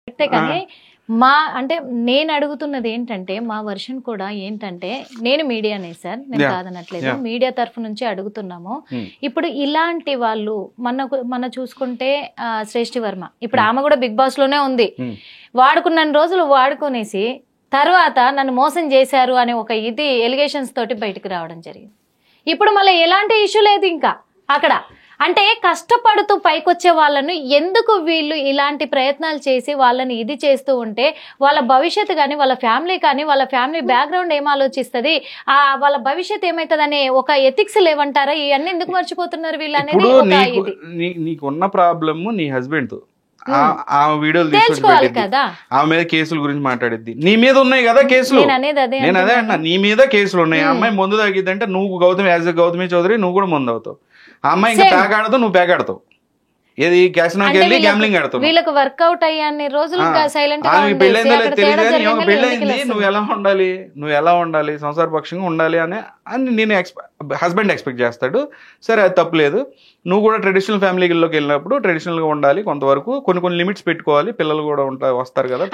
కరెక్టే కానీ అంటే నేను అడుగుతున్నది ఏంటంటే మా వర్షన్ కూడా ఏంటంటే నేను మీడియానే సార్, నేను కాదనట్లేదు, మీడియా తరఫు నుంచి అడుగుతున్నాము. ఇప్పుడు ఇలాంటి వాళ్ళు మన చూసుకుంటే శ్రేష్ఠి వర్మ, ఇప్పుడు ఆమె కూడా బిగ్ బాస్ లోనే ఉంది. వాడుకున్న రోజులు వాడుకునేసి తర్వాత నన్ను మోసం చేశారు అనే ఒక ఎలిగేషన్స్ తోటి బయటకు రావడం జరిగింది. ఇప్పుడు మళ్ళీ ఎలాంటి ఇష్యూ లేదు ఇంకా అక్కడ. అంటే కష్టపడుతూ పైకొచ్చే వాళ్ళను ఎందుకు వీళ్ళు ఇలాంటి ప్రయత్నాలు చేసి వాళ్ళని చేస్తూ ఉంటే వాళ్ళ భవిష్యత్తు కానీ వాళ్ళ ఫ్యామిలీ బ్యాక్గ్రౌండ్ ఏం ఆలోచిస్తుంది, వాళ్ళ భవిష్యత్తు ఏమైతుందనే ఒక ఎథిక్స్ లేవంటారా? ఇవన్నీ ఎందుకు మర్చిపోతున్నారు వీళ్ళు అనేది. నీకున్న ప్రాబ్లమ్ నీ హస్బెండ్ తో ఆ వీడియోలు తీసుకొని కదా, ఆమె మీద కేసుల గురించి మాట్లాడిద్ది. నీ మీద ఉన్నాయి కదా కేసులు, నేను అదే అన్నా, నీ మీద కేసులు ఉన్నాయి. ఆ అమ్మాయి ముందు తగ్గిద్దంటే నువ్వు గౌతమి చౌదరి నువ్వు కూడా ముందు అవుతావు. ఆ అమ్మాయి ఇంకా ప్యాక్ ఆడతావు, నువ్వు ప్యాక్ ఆడతావు. ఏది క్యాసినోకి వెళ్ళి గ్యాంబ్లింగ్ ఆడతావు. వీళ్ళకి వర్కౌట్ అయ్యాన్ని రోజులు సైలెంట్ గా పెళ్ళైందో తెలియదు కానీ పెళ్ళైంది, నువ్వు ఎలా ఉండాలి సంసార పక్షంగా ఉండాలి అని నేను హస్బెండ్ ఎక్స్పెక్ట్ చేస్తాడు. సరే అది తప్పులేదు. నువ్వు కూడా ట్రెడిషనల్ ఫ్యామిలీలోకి వెళ్ళినప్పుడు ట్రెడిషనల్ గా ఉండాలి, కొంతవరకు కొన్ని లిమిట్స్ పెట్టుకోవాలి. పిల్లలు కూడా వస్తారు కదా,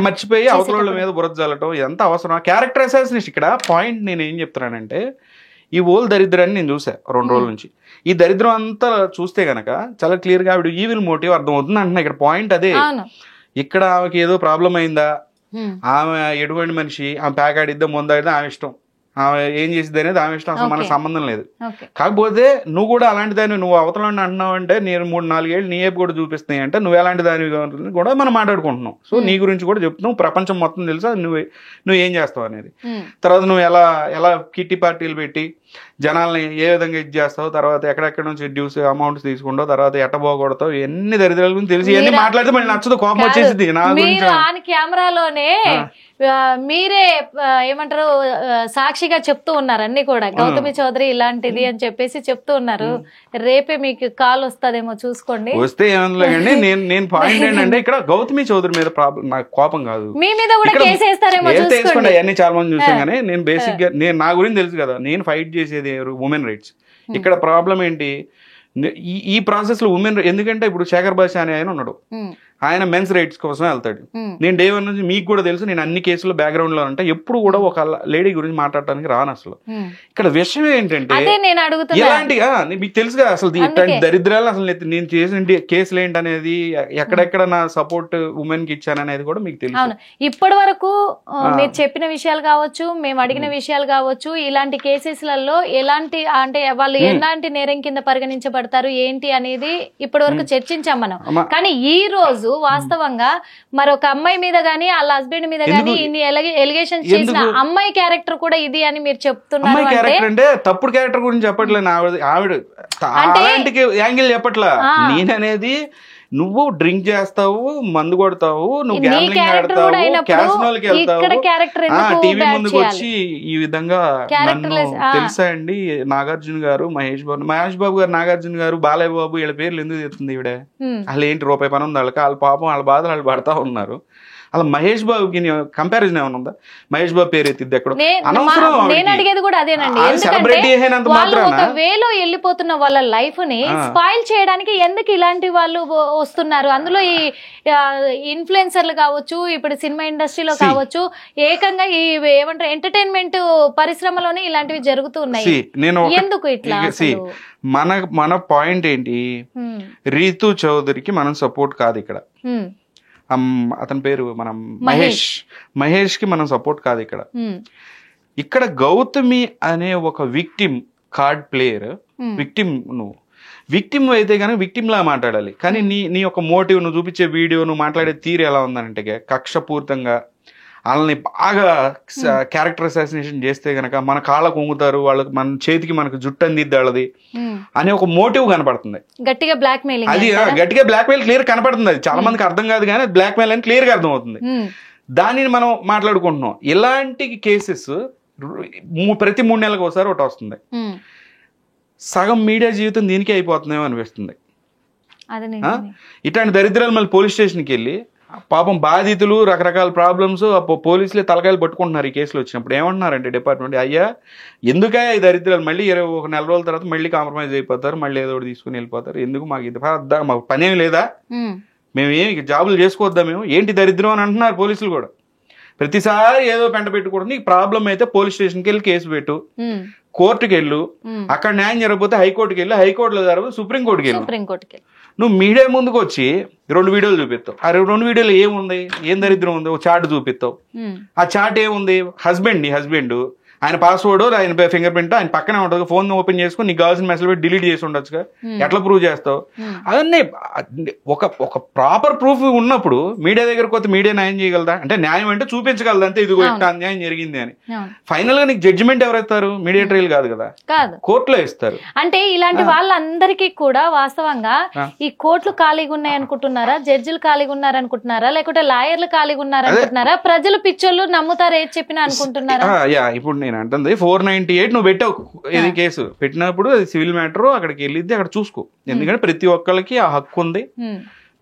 మర్చిపోయి అవతల మీద బురద జల్లటం ఎంత అవసరం? Character assassination. ఇక్కడ పాయింట్ నేను ఏం చెప్తున్నానంటే, ఈ ఓల్ దరిద్రాన్ని నేను చూసా 2 రోజుల నుంచి. ఈ దరిద్రం అంతా చూస్తే గనక చాలా క్లియర్ గా ఆవిడ ఈవిల్ మోటివ్ అర్థం అవుతుంది అంటున్నా. ఇక్కడ పాయింట్ అదే. ఇక్కడ ఆమెకి ఏదో ప్రాబ్లం అయిందా, ఆమె ఎటువంటి మనిషి, ఆమె ప్యాక్ ఆడిద్దా ముందాడిద్దా ఆమె ఇష్టం, ఆమె ఏం చేసిద్ది అనేది ఆమె ఇష్టం, అసలు మనకు సంబంధం లేదు. కాకపోతే నువ్వు కూడా అలాంటి దాన్ని నువ్వు అవతల అంటున్నావు అంటే నేను 3-4 ఏళ్ళు నీ ఏపు కూడా చూపిస్తున్నాయి అంటే నువ్వు ఎలాంటి దాని కూడా మనం మాట్లాడుకుంటున్నాం. సో నీ గురించి కూడా చెప్తున్నావు, ప్రపంచం మొత్తం తెలుసా నువ్వు ఏం చేస్తావు అనేది. తర్వాత నువ్వు ఎలా కిట్టి పార్టీలు పెట్టి జనాల్ని ఏ విధంగా చేస్తావు, తర్వాత ఎక్కడెక్కడ నుంచి డ్యూస్ అమౌంట్స్ తీసుకుంటావు, తర్వాత ఎట్ట పోగొడతావు, ఎన్ని దరిద్రాల గురించి తెలిసి ఇవన్నీ మాట్లాడితే మళ్ళీ నచ్చదు, కోపం వచ్చేసింది. నా గురించి కెమెరాలోనే మీరే ఏమంటారు సాక్షిగా చెప్తూ ఉన్నారు అన్ని కూడా, గౌతమి చౌదరి ఇలాంటిది అని చెప్పేసి చెప్తూ ఉన్నారు. రేపే మీకు కాల్ వస్తుందేమో చూసుకోండి. వస్తే ఏమన్నా నేను పాయింట్ ఏంటంటే, ఇక్కడ గౌతమి చౌదరి మీద ప్రాబ్లం నాకు కోపం కాదు, మీ మీద కూడా కేసు వేస్తారేమో తెలుసుకోండి. అవన్నీ చాలా మంది చూసాం కానీ నేను బేసిక్ గా నా గురించి తెలుసు కదా, నేను ఫైట్ చేసేది ఉమెన్ రైట్స్. ఇక్కడ ప్రాబ్లం ఏంటి ఈ ప్రాసెస్ లో ఉమెన్, ఎందుకంటే ఇప్పుడు శేఖర్ భాష అనే ఆయన ఉన్నాడు, ఆయన మెన్స్ రైట్స్ కోసం వెళ్తాడు. నేను డే 1 నుంచి మీకు కూడా తెలుసు, నేను అన్ని కేసుల్లో బ్యాక్గ్రౌండ్ లో అంటే ఎప్పుడు కూడా ఒక లేడీ గురించి మాట్లాడటానికి రాను అసలు. ఇక్కడ విషయం ఏంటంటే ఇలాంటిగా మీకు తెలుసు కదా అసలు ఇట్లాంటి దరిద్రాలు అసలు నేను చేసిన కేసులు ఏంటనేది, ఎక్కడెక్కడ నా సపోర్ట్ ఉమెన్ కి ఇచ్చాననేది కూడా మీకు తెలుసు. ఇప్పటి వరకు మీరు చెప్పిన విషయాలు కావచ్చు, మేము అడిగిన విషయాలు కావచ్చు, ఇలాంటి కేసెస్లలో ఎలాంటి అంటే వాళ్ళు ఎలాంటి నేరం కింద పరిగణించబడతారు ఏంటి అనేది ఇప్పటి వరకు చర్చించాం మనం. కానీ ఈ రోజు వాస్తవంగా మరొక అమ్మాయి మీద గానీ వాళ్ళ హస్బెండ్ మీద గానీ ఇన్ని ఎలిగేషన్స్ చేసిన అమ్మాయి క్యారెక్టర్ కూడా ఇది అని మీరు చెప్తున్నారు అంటే తప్పుడు క్యారెక్టర్ గురించి చెప్పట్లేదు ఆవిడ యాంగిల్ చెప్పట్లా. నేననేది నువ్వు డ్రింక్ చేస్తావు, మందు కొడతావు, నువ్వు గ్యాంబ్లింగ్ ఆడతావు, క్యాసినోలకి వెళ్తావు, టీవీ ముందుకు వచ్చి ఈ విధంగా నన్ను తెలుసా అండి నాగార్జున గారు, మహేష్ బాబు గారు, నాగార్జున గారు, బాలయ్య బాబు వీళ్ళ పేర్లు ఎందుకు చెప్తుంది ఈవిడ? వాళ్ళు ఏంటి రూపాయి పని ఉంది వాళ్ళకి, వాళ్ళ పాపం వాళ్ళ బాధలు వాళ్ళు పడతా ఉన్నారు. అలా మహేష్ బాబుకి కంపారిజన్ ఏమైనా ఉందా? మహేష్ బాబు పేరు ఎత్తిద్ది ఎక్కడ? నేను అడిగేది కూడా అదేనండి. వేలో వెళ్ళిపోతున్న వాళ్ళ లైఫ్ ని స్పాయిల్ చేయడానికి ఎందుకు ఇలాంటి వాళ్ళు వస్తున్నారు? అందులో ఈ ఇన్ఫ్లుయెన్సర్లు కావచ్చు, ఇప్పుడు సినిమా ఇండస్ట్రీలో కావచ్చు, ఏకంగా ఈ ఏమంటారు ఎంటర్టైన్మెంట్ పరిశ్రమలోనే ఇలాంటివి జరుగుతూ ఉన్నాయి. ఎందుకు ఇట్లా? మన పాయింట్ ఏంటి, రీతు చౌదరికి మనం సపోర్ట్ కాదు ఇక్కడ. అతని పేరు మనం మహేష్ కి మనం సపోర్ట్ కాదు ఇక్కడ. ఇక్కడ గౌతమి అనే ఒక విక్టిమ్ కార్డ్ ప్లేయర్, నువ్వు విక్టిమ్ అయితే కనుక విక్టిమ్ లా మాట్లాడాలి. కానీ నీ యొక్క మోటివ్, నువ్వు చూపించే వీడియో, నువ్వు మాట్లాడే తీరు ఎలా ఉందంటే కక్షపూరితంగా వాళ్ళని బాగా క్యారెక్టర్ అసాసినేషన్ చేస్తే గనక మన కాళ్ళకు వంగుతారు, వాళ్ళకి మన చేతికి మనకు జుట్టు అందిద్దాళ్ళది అనే ఒక మోటివ్ కనపడుతుంది. గట్టిగా బ్లాక్ మెయిల్, అది గట్టిగా బ్లాక్ మెయిల్ క్లియర్ కనపడుతుంది. అది చాలా మందికి అర్థం కాదు కానీ బ్లాక్ మెయిల్ అని క్లియర్ గా అర్థం అవుతుంది. దానిని మనం మాట్లాడుకుంటున్నాం. ఇలాంటి కేసెస్ ప్రతి 3 నెలలకు ఒకసారి ఒకటి వస్తుంది. సగం మీడియా జీవితం దీనికే అయిపోతుందేమో అనిపిస్తుంది. ఇట్లాంటి దరిద్రాలు మళ్ళీ పోలీస్ స్టేషన్కి వెళ్ళి పాపం బాధితులు రకరకాల ప్రాబ్లమ్స్ పోలీసులే తలకాయలు పట్టుకుంటున్నారు. ఈ కేసులు వచ్చినప్పుడు ఏమంటున్నారంటే డిపార్ట్మెంట్, అయ్యా ఎందుకే ఈ దరిద్రాలు, మళ్ళీ 1 నెల రోజుల తర్వాత మళ్ళీ కాంప్రమైజ్ అయిపోతారు, మళ్ళీ ఏదో ఒకటి తీసుకుని వెళ్ళిపోతారు, ఎందుకు మాకు ఇది మాకు పనేం లేదా, మేమేమి జాబులు చేసుకోవద్దా మేము, ఏంటి దరిద్రం అని అంటున్నారు పోలీసులు కూడా. ప్రతిసారి ఏదో పెంట పెట్టుకోవడం, నీకు ప్రాబ్లం అయితే పోలీస్ స్టేషన్కి వెళ్ళి కేసు పెట్టు, కోర్టుకి వెళ్ళు, అక్కడ న్యాయం జరగకపోతే హైకోర్టుకి వెళ్ళి, హైకోర్టులో జరగదు సుప్రీంకోర్టుకి వెళ్ళి. నువ్వు మీడియా ముందుకు వచ్చి 2 వీడియోలు చూపిస్తావు. ఆ 2 వీడియోలు ఏముంది, ఏం దరిద్రం ఉంది, ఒక చార్ట్ చూపిస్తావు. ఆ చార్ట్ ఏముంది, నీ హస్బెండ్ ఆయన పాస్వర్డ్, ఆయన ఫింగర్ ప్రింట్ ఆయన పక్కనే ఉంటుంది, ఫోన్ ఓపెన్ చేసుకుని నీకు కావాల్సిన మెసేజ్ పెట్టి డిలీట్ చేసి ఉండొచ్చుగా, ఎట్లా ప్రూవ్ చేస్తావు? అవన్నీ ఒక ప్రాపర్ ప్రూఫ్ ఉన్నప్పుడు మీడియా దగ్గరకు వస్తే మీడియా న్యాయం చేయగలదా? అంటే న్యాయం అంటే చూపించగలదా అంతే, ఇదిగో ఇట్లా అన్యాయం జరిగింది అని. ఫైనల్ గా నీకు జడ్జిమెంట్ ఎవరు ఇస్తారు? మీడియా ట్రయల్ కాదు కదా, కోర్టులో ఇస్తారు. అంటే ఇలాంటి వాళ్ళందరికీ కూడా వాస్తవంగా ఈ కోర్టులు ఖాళీగా ఉన్నాయి అనుకుంటున్నారా, జడ్జిలు ఖాళీగా ఉన్నారు అనుకుంటున్నారా, లేకుంటే లాయర్లు ఖాళీగా ఉన్నారు అనుకుంటున్నారా, ప్రజలు పిచ్చోళ్ళు నమ్ముతారు ఏది చెప్పినా అనుకుంటున్నారా? ఇప్పుడు నేను అంటుంది 498 నువ్వు పెట్టావు ఏది కేసు పెట్టినప్పుడు, అది సివిల్ మ్యాటర్, అక్కడికి వెళ్ళిద్ది, అక్కడ చూసుకో. ఎందుకంటే ప్రతి ఒక్కరికి ఆ హక్కు ఉంది.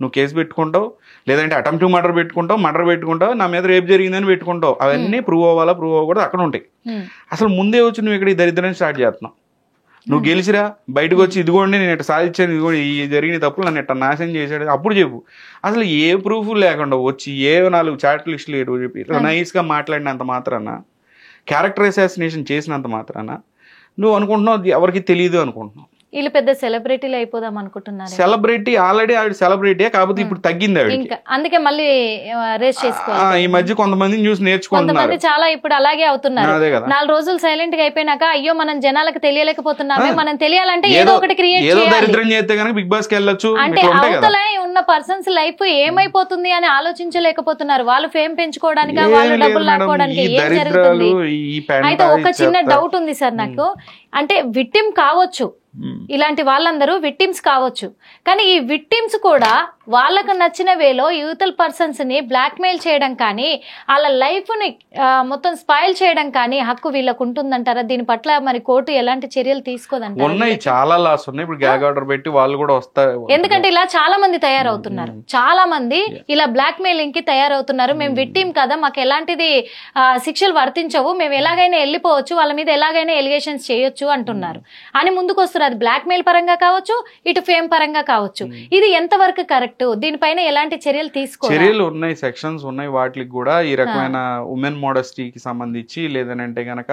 నువ్వు కేసు పెట్టుకుంటావు, లేదంటే అటెంప్ట్ మర్డర్ పెట్టుకుంటావు, నా మీద రేపు జరిగిందని పెట్టుకుంటావు. అవన్నీ ప్రూవ్ అవ్వాలా ప్రూవ్ అవ్వకూడదు అక్కడ ఉంటాయి. అసలు ముందే వచ్చి నువ్వు ఇక్కడ ఈ దరిద్రాన్ని స్టార్ట్ చేస్తున్నావు. నువ్వు గెలిచిరా, బయటకు వచ్చి ఇదిగోండి నేను ఇట్లా సాధించాను, ఇదిగోండి ఈ జరిగిన తప్పులు నన్ను ఇట్లా నాశనం చేశాడు అప్పుడు చెప్పు. అసలు ఏ ప్రూఫ్ లేకుండా వచ్చి 4 చాట్ లిస్టులు ఏడు చెప్పి ఇట్లా నైస్గా మాట్లాడినంత మాత్రాన, క్యారెక్టర్ అసాసినేషన్ చేసినంత మాత్రాన నువ్వు అనుకుంటున్నావు ఎవరికి తెలియదు అనుకుంటున్నావు. వీళ్ళు పెద్ద సెలబ్రిటీలు అయిపోదాం అనుకుంటున్నారు. సెలబ్రిటీ ఆల్రెడీ ఆవిడ సెలబ్రిటీ, కాకపోతే ఇప్పుడు తగ్గింది ఆవిడ, అందుకే మళ్ళీ రేస్ చేసుకోవాలి. ఈ మధ్య కొంతమంది చూసి నేర్చుకుంటున్నారు, చాలా ఇప్పుడు అలాగే అవుతున్నారు. 4 రోజులు సైలెంట్ గా అయిపోయినాక అయ్యో మనం జనాలకు తెలియలేకపోతున్నామే, మనం తెలియాలంటే ఏదో ఒకటి క్రియేట్ చేయాలి. దరిద్రం చేస్తే కనుక బిగ్ బాస్ కి వెళ్ళొచ్చు అంటే అవతల ఉన్న పర్సన్స్ లైఫ్ ఏమైపోతుంది అని ఆలోచించలేకపోతున్నారు. వాళ్ళు ఫేమ్ పెంచుకోవడానికి, వాళ్ళు డబ్బులు లాక్కోవడానికి ఏం జరుగుతుంది? అయితే ఒక చిన్న డౌట్ ఉంది సార్ నాకు, అంటే విక్టిమ్ కావచ్చు, ఇలాంటి వాళ్ళందరూ విక్టిమ్స్ కావచ్చు, కానీ ఈ విక్టిమ్స్ కూడా వాళ్ళకు నచ్చిన వేలో యూతల్ పర్సన్స్ ని బ్లాక్ మెయిల్ చేయడం కానీ, వాళ్ళ లైఫ్ ని మొత్తం స్పాయిల్ చేయడం కానీ హక్కు వీళ్ళకు ఉంటుందంటారా? దీని పట్ల మరి కోర్టు ఎలాంటి చర్యలు తీసుకోదంటారు? ఉన్నాయి, చాలా లాస్ ఉన్నాయి. ఇప్పుడు గ్యాగ్ ఆర్డర్ పెట్టి వాళ్ళు కూడా వస్తారు. ఎందుకంటే ఇలా చాలా మంది తయారవుతున్నారు, చాలా మంది ఇలా బ్లాక్ మెయిలింగ్ కి తయారవుతున్నారు. మేము విక్టిమ్ కదా, మాకు ఎలాంటిది శిక్షలు వర్తించవు, మేము ఎలాగైనా వెళ్ళిపోవచ్చు, వాళ్ళ మీద ఎలాగైనా ఎలిగేషన్స్ చేయొచ్చు అంటున్నారు అని ముందుకు వస్తున్నారు. అది బ్లాక్ మెయిల్ పరంగా కావచ్చు, ఇటు ఫేమ్ పరంగా కావచ్చు. ఇది ఎంతవరకు కరెక్ట్? దీనిపైన ఎలాంటి చర్యలు తీసుకోవాలి? చర్యలు ఉన్నాయి, సెక్షన్స్ ఉన్నాయి, వాటికి కూడా ఈ రకమైన ఉమెన్ మోడస్టీకి సంబంధించి, లేదనంటే గనక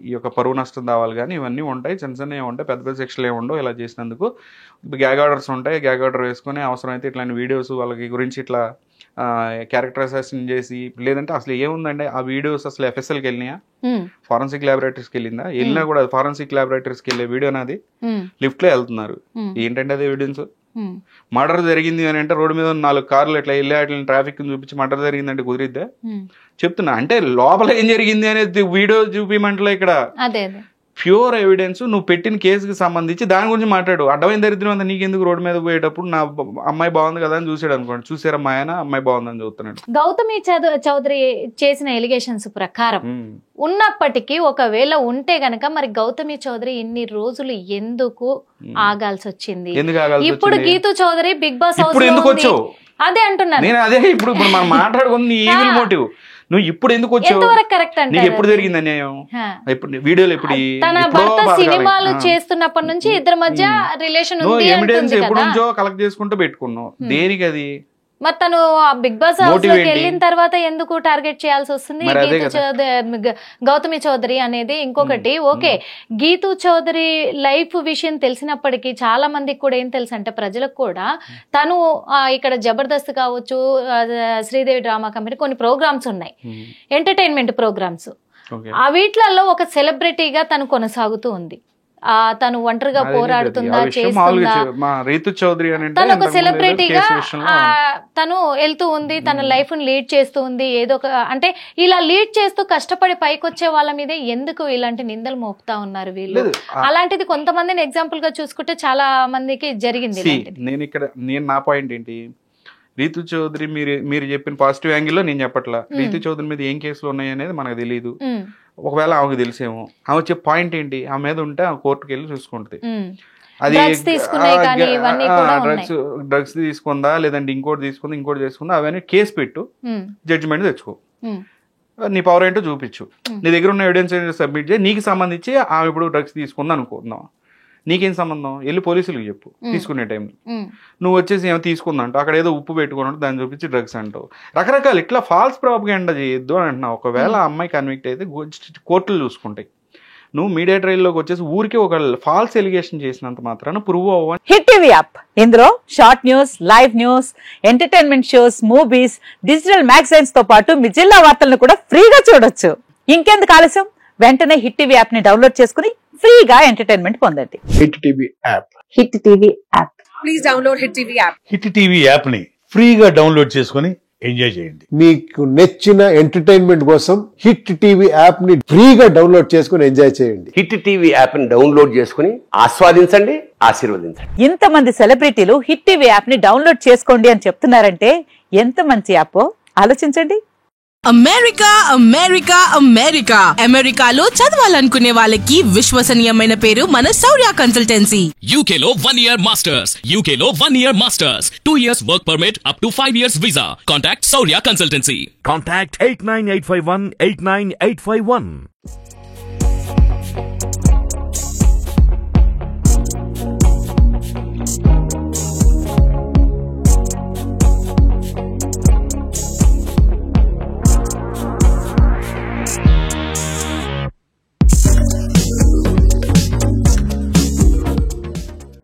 ఈ యొక్క పరువు నష్టం దావాలి కానీ ఇవన్నీ ఉంటాయి. చిన్న చిన్నవి ఉంటాయి, పెద్ద పెద్ద సెక్షన్లు ఏమి ఉండవు. ఇలా చేసినందుకు గ్యాగ్ ఆర్డర్స్ ఉంటాయి. గ్యాగ్ ఆర్డర్ వేసుకుని అవసరమైతే ఇట్లాంటి వీడియోస్ వాళ్ళకి గురించి ఇట్లా క్యారెక్టర్ అసాసిన్ చేసి, లేదంటే అసలు ఏముందండి ఆ వీడియోస్ అసలు FSLకి వెళ్ళినాయా, ఫారెన్సిక్ ల్యాబొరేటరీస్కి వెళ్ళిందా? వెళ్ళినా కూడా ఫారెన్సిక్ ల్యాబొరేటరీస్కి వెళ్ళే వీడియో నాది లిఫ్ట్ లో వెళ్తున్నారు. ఏంటంటే అది ఎవిడెన్స్. మర్డర్ జరిగింది అని అంటే రోడ్డు మీద 4 కార్లు ఇట్లా వెళ్ళి అట్లా ట్రాఫిక్ చూపించి మర్డర్ జరిగిందంటే కుదిరిద్దా? చెప్తున్నా, అంటే లోపల ఏం జరిగింది అనేది వీడియో చూపిమంటలే ఇక్కడ. ప్యూర్ ఎవిడెన్స్ నువ్వు పెట్టిన కేసుకి సంబంధించి దాని గురించి మాట్లాడు. అడ్డమైన దరిద్రం అంతా నీకెందుకు? రోడ్డు మీద పోయేటప్పుడు నా అమ్మాయి బాగుంది కదా అని చూసాడు అనుకోండి, చూసారా మా ఆయన అమ్మాయి బాగుందని చూస్తున్నాడు. గౌతమి చౌదరి చేసిన ఎలిగేషన్స్ ప్రకారం ఉన్నప్పటికీ ఒకవేళ ఉంటే గనక మరి గౌతమి చౌదరి ఇన్ని రోజులు ఎందుకు ఆగాల్సి వచ్చింది? ఇప్పుడు Geetu Chowdary Bigg Boss house ఎందుకు వచ్చావు? అదే అంటున్నాను నేను. అదే ఇప్పుడు మనం మాట్లాడుకుంది ఈవిల్ మోటివ్. నువ్వు ఇప్పుడు ఎందుకు వచ్చావు? నీకు ఎప్పుడు జరిగింది అన్యాయం? ఇప్పుడు వీడియోలు ఎప్పుడు? తన భర్త సినిమాలు చేస్తున్నప్పటి నుంచి ఇద్దరి మధ్య రిలేషన్ ఉంది. ఎవిడెన్స్ ఎప్పుడు నుంచో కలెక్ట్ చేసుకుంటూ పెట్టుకున్నావు. దేనికి అది? మరి తను బిగ్ బాస్ హౌస్ లోకి వెళ్ళిన తర్వాత ఎందుకు టార్గెట్ చేయాల్సి వస్తుంది? గౌతమి చౌదరి అనేది ఇంకొకటి. ఓకే, గీతూ చౌదరి లైఫ్ విషయం తెలిసినప్పటికీ చాలా మందికి కూడా ఏం తెలుసు అంటే ప్రజలకు కూడా తను ఇక్కడ జబర్దస్త్ కావచ్చు, శ్రీదేవి డ్రామా కంపెనీ కొన్ని ప్రోగ్రామ్స్ ఉన్నాయి, ఎంటర్టైన్మెంట్ ప్రోగ్రామ్స్. ఆ వీటిలలో ఒక సెలబ్రిటీగా తను కొనసాగుతూ ఉంది. తను ఒంటరిగా పోరాడుతుందా, చేస్తుందా? తను ఒక సెలబ్రిటీగా తను వెళ్తూ ఉంది, తన లైఫ్ ని లీడ్ చేస్తూ ఉంది. ఏదో ఒక అంటే ఇలా లీడ్ చేస్తూ కష్టపడి పైకి వచ్చే వాళ్ళ మీదే ఎందుకు ఇలాంటి నిందలు మోపుతా ఉన్నారు వీళ్ళు? అలాంటిది కొంతమందిని ఎగ్జాంపుల్ గా చూసుకుంటే చాలా మందికి జరిగింది. నేను నా పాయింట్ ఏంటి, రీతు చౌదరి మీరు చెప్పిన పాజిటివ్ యాంగిల్లో నేను చెప్పట్లా. రీతు చౌదరి మీద ఏం కేసులు ఉన్నాయి అనేది మనకు తెలియదు. ఒకవేళ ఆమెకు తెలిసేమో. ఆమె చెప్పే పాయింట్ ఏంటి, ఆమె మీద ఉంటే ఆమె కోర్టుకు వెళ్ళి చూసుకుంటది. అది డ్రగ్స్ తీసుకుందా, లేదంటే ఇంకోటి తీసుకుందా, అవన్నీ కేసు పెట్టు, జడ్జిమెంట్ తెచ్చుకో, నీ పవర్ ఏంటో చూపించు, నీ దగ్గర ఉన్న ఎవిడెన్స్ సబ్మిట్ చేయి. నీకు సంబంధించి ఆమె ఇప్పుడు డ్రగ్స్ తీసుకుందా అనుకుంటున్నావు, నీకేం సంబంధం, వెళ్ళి పోలీసులకు చెప్పు తీసుకునే టైంలో. నువ్వు వచ్చేసి ఏమో తీసుకుందంట, అక్కడ ఏదో ఉప్పు పెట్టుకున్నట్టు దాన్ని చూపించి డ్రగ్స్ అంటావు. రకరకాలు ఇట్లా ఫాల్స్ ప్రాపగెండా చేయొద్దు అని అంటున్నావు. ఒకవేళ ఆ అమ్మాయి కన్విక్ట్ అయితే కోర్టులు చూసుకుంటాయి. నువ్వు మీడియా ట్రయల్లోకి వచ్చేసి ఊరికే ఒక ఫాల్స్ ఎలిగేషన్ చేసినంత మాత్రాన ప్రూవ్ అవ్వని. హిట్ టీవీ యాప్, ఇందులో short news, live news, entertainment shows, movies, digital magazines తో పాటు మీ జిల్లా వార్తలను కూడా ఫ్రీగా చూడొచ్చు. ఇంకెందుకు ఆలస్యం, వెంటనే హిట్ టీవీ యాప్ ని డౌన్లోడ్ చేసుకుని ఫ్రీగా ఎంటర్టైన్మెంట్ పొందండి. Hit TV app. Hit TV app. Please download hit TV app. Hit TV app ని ఫ్రీగా డౌన్లోడ్ చేసుకుని ఎంజాయ్ చేయండి. మీకు నచ్చిన ఎంటర్టైన్మెంట్ కోసం హిట్ టీవీ యాప్ ని ఫ్రీగా డౌన్లోడ్ చేసుకుని ఎంజాయ్ చేయండి. హిట్ టీవీ యాప్ ని డౌన్లోడ్ చేసుకుని ఆస్వాదించండి, ఆశీర్వదించండి. ఇంతమంది సెలబ్రిటీలు హిట్ టీవీ యాప్ ని డౌన్లోడ్ చేసుకోండి అని చెప్తున్నారంటే ఎంత మంచి యాప్ ఆలోచించండి. అమెరికా అమెరికా అమెరికా అమెరికాలో చదవాలనుకునే వాళ్ళకి విశ్వసనీయమైన పేరు మన శౌర్య కన్సల్టెన్సీ. UK లో 1 year masters, UK లో 1 year masters, 2 years work permit up to 5 years visa. Contact Saurya Consultancy. Contact 89851 89851.